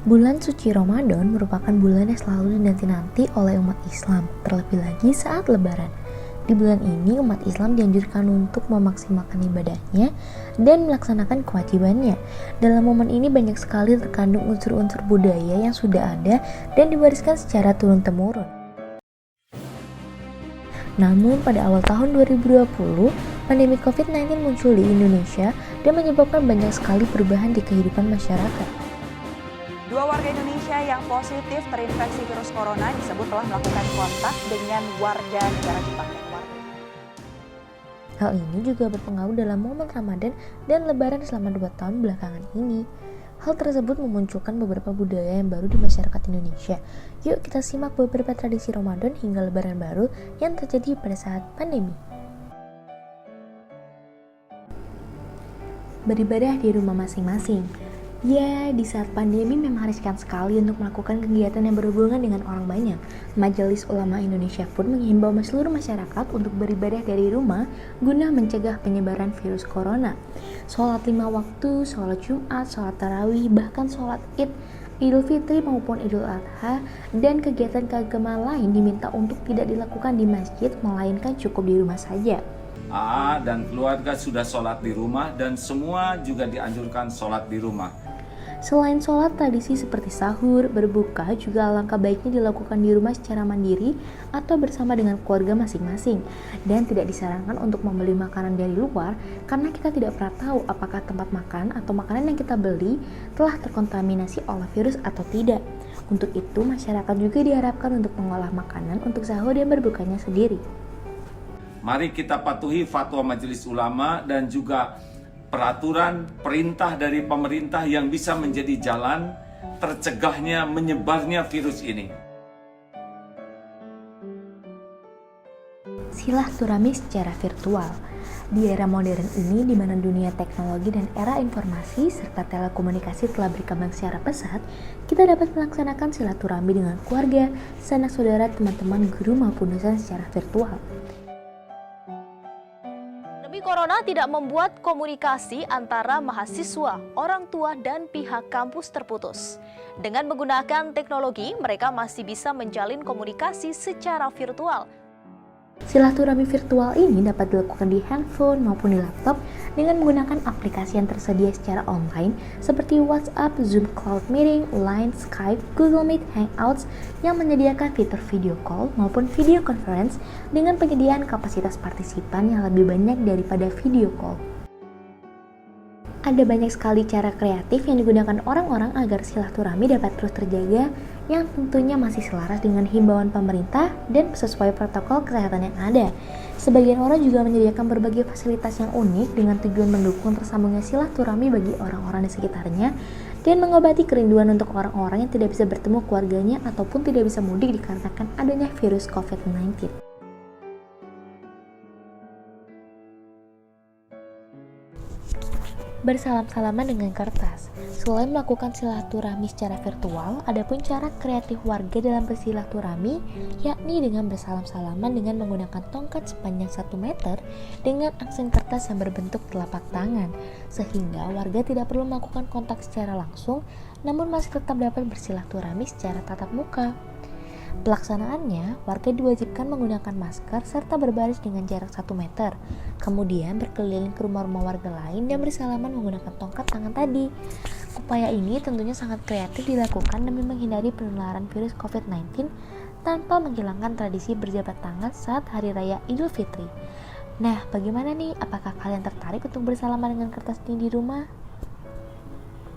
Bulan suci Ramadan merupakan bulan yang selalu dinanti-nanti oleh umat Islam, terlebih lagi saat Lebaran. Di bulan ini, umat Islam dianjurkan untuk memaksimalkan ibadahnya dan melaksanakan kewajibannya. Dalam momen ini banyak sekali terkandung unsur-unsur budaya yang sudah ada dan diwariskan secara turun-temurun. Namun pada awal tahun 2020, pandemi COVID-19 muncul di Indonesia dan menyebabkan banyak sekali perubahan di kehidupan masyarakat. Dua warga Indonesia yang positif terinfeksi virus corona disebut telah melakukan kontak dengan warga negara Jepang dan luar negeri. Hal ini juga berpengaruh dalam momen Ramadan dan Lebaran selama 2 tahun belakangan ini. Hal tersebut memunculkan beberapa budaya yang baru di masyarakat Indonesia. Yuk kita simak beberapa tradisi Ramadan hingga Lebaran baru yang terjadi pada saat pandemi. Beribadah di rumah masing-masing. Ya, di saat pandemi memang riskan sekali untuk melakukan kegiatan yang berhubungan dengan orang banyak. Majelis Ulama Indonesia pun menghimbau seluruh masyarakat untuk beribadah dari rumah guna mencegah penyebaran virus corona. Sholat 5 waktu, sholat Jumat, sholat tarawih, bahkan sholat Id, Idul Fitri maupun Idul Adha, dan kegiatan keagamaan lain diminta untuk tidak dilakukan di masjid, melainkan cukup di rumah saja. AA dan keluarga sudah sholat di rumah dan semua juga dianjurkan sholat di rumah. Selain sholat, tradisi seperti sahur, berbuka juga alangkah baiknya dilakukan di rumah secara mandiri atau bersama dengan keluarga masing-masing. Dan tidak disarankan untuk membeli makanan dari luar karena kita tidak pernah tahu apakah tempat makan atau makanan yang kita beli telah terkontaminasi oleh virus atau tidak. Untuk itu, masyarakat juga diharapkan untuk mengolah makanan untuk sahur dan berbukanya sendiri. Mari kita patuhi fatwa Majelis Ulama dan juga peraturan perintah dari pemerintah yang bisa menjadi jalan tercegahnya menyebarnya virus ini. Silaturahmi secara virtual. Di era modern ini, di mana dunia teknologi dan era informasi serta telekomunikasi telah berkembang secara pesat, kita dapat melaksanakan silaturahmi dengan keluarga, sanak saudara, teman-teman, guru maupun dosen secara virtual. Pandemi Corona tidak membuat komunikasi antara mahasiswa, orang tua, dan pihak kampus terputus. Dengan menggunakan teknologi, mereka masih bisa menjalin komunikasi secara virtual. Silaturahmi virtual ini dapat dilakukan di handphone maupun di laptop dengan menggunakan aplikasi yang tersedia secara online seperti WhatsApp, Zoom Cloud Meeting, Line, Skype, Google Meet, Hangouts yang menyediakan fitur video call maupun video conference dengan penyediaan kapasitas partisipan yang lebih banyak daripada video call. Ada banyak sekali cara kreatif yang digunakan orang-orang agar silaturahmi dapat terus terjaga yang tentunya masih selaras dengan himbauan pemerintah dan sesuai protokol kesehatan yang ada. Sebagian orang juga menyediakan berbagai fasilitas yang unik dengan tujuan mendukung tersambungnya silaturahmi bagi orang-orang di sekitarnya dan mengobati kerinduan untuk orang-orang yang tidak bisa bertemu keluarganya ataupun tidak bisa mudik dikarenakan adanya virus COVID-19. Bersalam-salaman dengan kertas. Selain melakukan silaturahmi secara virtual, ada pun cara kreatif warga dalam bersilaturahmi, yakni dengan bersalam-salaman dengan menggunakan tongkat sepanjang 1 meter dengan aksen kertas yang berbentuk telapak tangan, sehingga warga tidak perlu melakukan kontak secara langsung, namun masih tetap dapat bersilaturahmi secara tatap muka. Pelaksanaannya, warga diwajibkan menggunakan masker serta berbaris dengan jarak 1 meter, kemudian berkeliling ke rumah-rumah warga lain dan bersalaman menggunakan tongkat tangan tadi. Upaya ini tentunya sangat kreatif dilakukan demi menghindari penularan virus COVID-19 tanpa menghilangkan tradisi berjabat tangan saat Hari Raya Idul Fitri. Nah, bagaimana nih? Apakah kalian tertarik untuk bersalaman dengan kertas ini di rumah?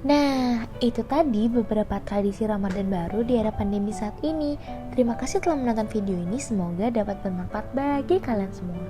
Nah, itu tadi beberapa tradisi Ramadan baru di era pandemi saat ini. Terima kasih telah menonton video ini, semoga dapat bermanfaat bagi kalian semua.